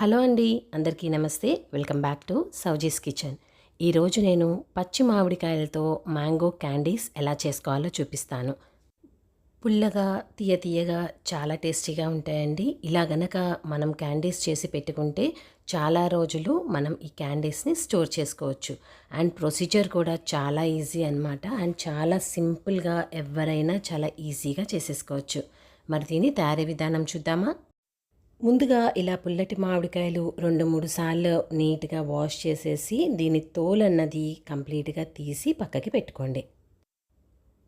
Hello అండి, అందరికీ నమస్తే. Welcome back to Souji's kitchen. ఈరోజు నేను పచ్చి మామిడికాయలతో మ్యాంగో క్యాండీస్ ఎలా చేసుకోవాలో చూపిస్తాను. పుల్లగా తీయగా చాలా టేస్టీగా ఉంటాయండి. ఇలా గనక మనం క్యాండీస్ చేసి పెట్టుకుంటే చాలా రోజులు మనం ఈ క్యాండీస్ని స్టోర్ చేసుకోవచ్చు. అండ్ ప్రొసీజర్ కూడా చాలా ఈజీ అనమాట. అండ్ చాలా సింపుల్గా ఎవరైనా చాలా ఈజీగా చేసేసుకోవచ్చు. మరి దీని తయారీ విధానం చూద్దామా? ముందుగా ఇలా పుల్లటి మామిడికాయలు 2-3 సార్లు నీట్గా వాష్ చేసేసి దీని తోలన్నది కంప్లీట్గా తీసి పక్కకి పెట్టుకోండి.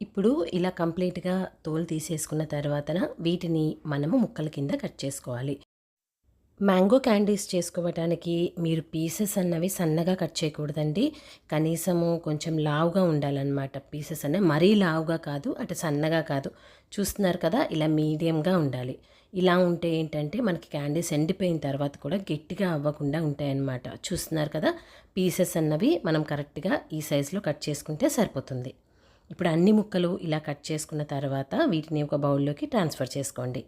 ఇప్పుడు ఇలా కంప్లీట్గా తోలు తీసేసుకున్న తర్వాతన వీటిని మనము ముక్కల కింద కట్ చేసుకోవాలి. మ్యాంగో క్యాండీస్ చేసుకోవటానికి మీరు పీసెస్ అన్నవి సన్నగా కట్ చేయకూడదండి. కనీసము కొంచెం లావుగా ఉండాలన్నమాట. పీసెస్ అనే మరీ లావుగా కాదు, అటు సన్నగా కాదు. చూస్తున్నారు కదా, ఇలా మీడియంగా ఉండాలి. ఇలా ఉంటే ఏంటంటే మనకి క్యాండీస్ ఎండిపోయిన తర్వాత కూడా గట్టిగా అవ్వకుండా ఉంటాయన్నమాట. చూస్తున్నారు కదా, పీసెస్ అన్నవి మనం కరెక్ట్గా ఈ సైజులో కట్ చేసుకుంటే సరిపోతుంది. ఇప్పుడు అన్ని ముక్కలు ఇలా కట్ చేసుకున్న తర్వాత వీటిని ఒక బౌల్లోకి ట్రాన్స్ఫర్ చేసుకోండి.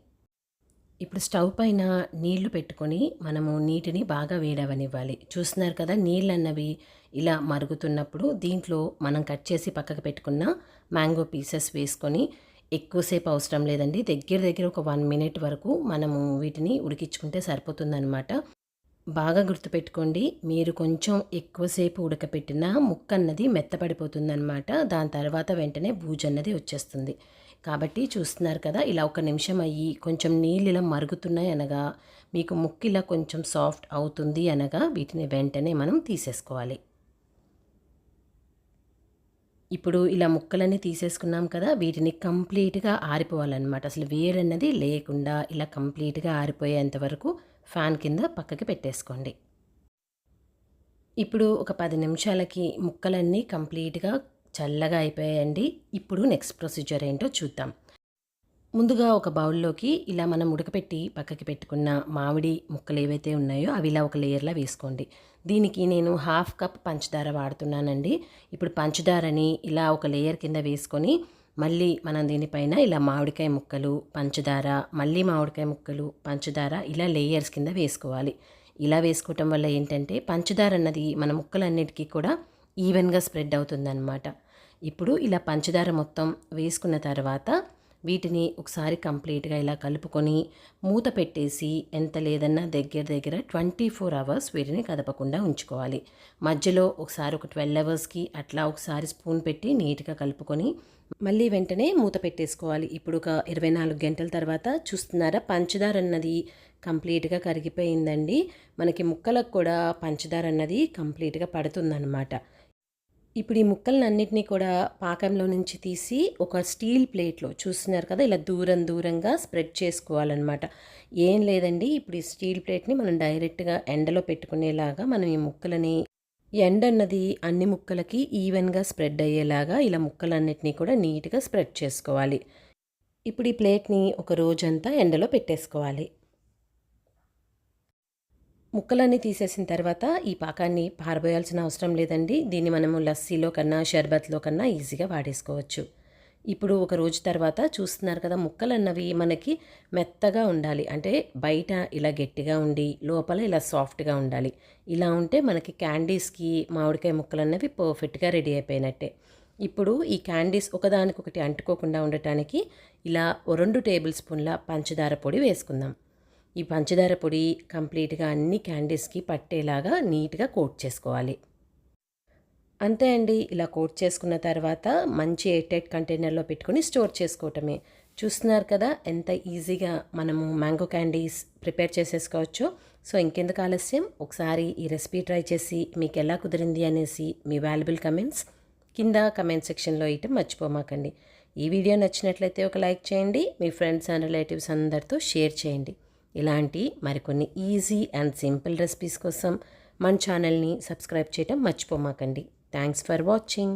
ఇప్పుడు స్టవ్ పైన నీళ్లు పెట్టుకొని మనము నీటిని బాగా వేడవనివ్వాలి. చూస్తున్నారు కదా, నీళ్ళు అన్నవి ఇలా మరుగుతున్నప్పుడు దీంట్లో మనం కట్ చేసి పక్కకు పెట్టుకున్న మ్యాంగో పీసెస్ వేసుకొని ఎక్కువసేపు అవసరం లేదండి. దగ్గర ఒక 1 మినిట్ వరకు మనము వీటిని ఉడికించుకుంటే సరిపోతుందన్నమాట. బాగా గుర్తుపెట్టుకోండి, మీరు కొంచెం ఎక్కువసేపు ఉడకపెట్టిన ముక్క అన్నది మెత్తపడిపోతుందన్నమాట. దాని తర్వాత వెంటనే బూజు అన్నది వచ్చేస్తుంది. కాబట్టి చూస్తున్నారు కదా, ఇలా 1 నిమిషం అయ్యి కొంచెం నీళ్ళు ఇలా మరుగుతున్నాయి అనగా మీకు ముక్క ఇలా కొంచెం సాఫ్ట్ అవుతుంది అనగా వీటిని వెంటనే మనం తీసేసుకోవాలి. ఇప్పుడు ఇలా ముక్కలన్నీ తీసేసుకున్నాం కదా, వీటిని కంప్లీట్గా ఆరిపోవాలన్నమాట. అసలు వేరన్నది లేకుండా ఇలా కంప్లీట్గా ఆరిపోయేంత వరకు ఫ్యాన్ కింద పక్కకి పెట్టేసుకోండి. ఇప్పుడు ఒక 10 నిమిషాలకి ముక్కలన్నీ కంప్లీట్గా చల్లగా అయిపోయాయండి. ఇప్పుడు నెక్స్ట్ ప్రొసీజర్ ఏంటో చూద్దాం. ముందుగా ఒక బౌల్లోకి ఇలా మనం ఉడకపెట్టి పక్కకి పెట్టుకున్న మామిడి ముక్కలు ఏవైతే ఉన్నాయో అవి ఇలా ఒక లేయర్లా వేసుకోండి. దీనికి నేను 1/2 కప్ పంచదార వాడుతున్నానండి. ఇప్పుడు పంచదారని ఇలా ఒక లేయర్ కింద వేసుకొని మళ్ళీ మనం దీనిపైన ఇలా మామిడికాయ ముక్కలు, పంచదార, మళ్ళీ మామిడికాయ ముక్కలు, పంచదార ఇలా లేయర్స్ కింద వేసుకోవాలి. ఇలా వేసుకోవటం వల్ల ఏంటంటే పంచదార అన్నది మన ముక్కలన్నిటికీ కూడా ఈవెన్గా స్ప్రెడ్ అవుతుందన్నమాట. ఇప్పుడు ఇలా పంచదార మొత్తం వేసుకున్న తర్వాత వీటిని ఒకసారి కంప్లీట్గా ఇలా కలుపుకొని మూత పెట్టేసి ఎంత లేదన్నా దగ్గర 24 అవర్స్ వీటిని కదపకుండా ఉంచుకోవాలి. మధ్యలో ఒకసారి ఒక 12 అవర్స్కి అట్లా ఒకసారి స్పూన్ పెట్టి నీట్గా కలుపుకొని మళ్ళీ వెంటనే మూత పెట్టేసుకోవాలి. ఇప్పుడు ఒక 24 గంటల తర్వాత చూస్తున్నారా, పంచదార అన్నది కంప్లీట్గా కరిగిపోయిందండి. మనకి ముక్కలకు కూడా పంచదార అన్నది కంప్లీట్గా పడుతుందన్నమాట. ఇప్పుడు ఈ ముక్కలన్నిటినీ కూడా పాకంలో నుంచి తీసి ఒక స్టీల్ ప్లేట్లో చూస్తున్నారు కదా, ఇలా దూరంగా స్ప్రెడ్ చేసుకోవాలన్నమాట. ఏం లేదండి, ఇప్పుడు ఈ స్టీల్ ప్లేట్ని మనం డైరెక్ట్గా ఎండలో పెట్టుకునేలాగా మనం ఈ ముక్కలని ఎండ అన్నది అన్ని ముక్కలకి ఈవెన్గా స్ప్రెడ్ అయ్యేలాగా ఇలా ముక్కలన్నిటినీ కూడా నీట్గా స్ప్రెడ్ చేసుకోవాలి. ఇప్పుడు ఈ ప్లేట్ని ఒక రోజంతా ఎండలో పెట్టేసుకోవాలి. ముక్కలన్నీ తీసేసిన తర్వాత ఈ పాకాన్ని పారబోయాల్సిన అవసరం లేదండి. దీన్ని మనము లస్సీలో కన్నా షర్బత్లో కన్నా ఈజీగా వాడేసుకోవచ్చు. ఇప్పుడు ఒక రోజు తర్వాత చూస్తున్నారు కదా, ముక్కలు అన్నవి మనకి మెత్తగా ఉండాలి. అంటే బయట ఇలా గట్టిగా ఉండి లోపల ఇలా సాఫ్ట్గా ఉండాలి. ఇలా ఉంటే మనకి క్యాండీస్కి మామిడికాయ ముక్కలు అన్నవి పర్ఫెక్ట్గా రెడీ అయిపోయినట్టే. ఇప్పుడు ఈ క్యాండీస్ ఒకదానికొకటి అంటుకోకుండా ఉండటానికి ఇలా 2 టేబుల్ స్పూన్ల పంచదార పొడి వేసుకుందాం. ఈ పంచదార పొడి కంప్లీట్గా అన్ని క్యాండీస్కి పట్టేలాగా నీట్గా కోట్ చేసుకోవాలి. అంతే అండి, ఇలా కోట్ చేసుకున్న తర్వాత మంచి ఎయిర్టైట్ కంటైనర్లో పెట్టుకొని స్టోర్ చేసుకోవటమే. చూస్తున్నారు కదా ఎంత ఈజీగా మనము మ్యాంగో క్యాండీస్ ప్రిపేర్ చేసేసుకోవచ్చో. సో ఇంకెందుకు ఆలస్యం, ఒకసారి ఈ రెసిపీ ట్రై చేసి మీకు ఎలా కుదిరింది అనేసి మీ వాల్యుబుల్ కమెంట్స్ కింద కమెంట్ సెక్షన్లో ఇవ్వటం మర్చిపోమాకండి. ఈ వీడియో నచ్చినట్లయితే ఒక లైక్ చేయండి. మీ ఫ్రెండ్స్ అండ్ రిలేటివ్స్ అందరితో షేర్ చేయండి. ఇలాంటి మరికొన్ని ఈజీ అండ్ సింపుల్ రెసిపీస్ కోసం మన ఛానల్ని సబ్స్క్రైబ్ చేయడం మర్చిపోమాకండి. Thanks for watching.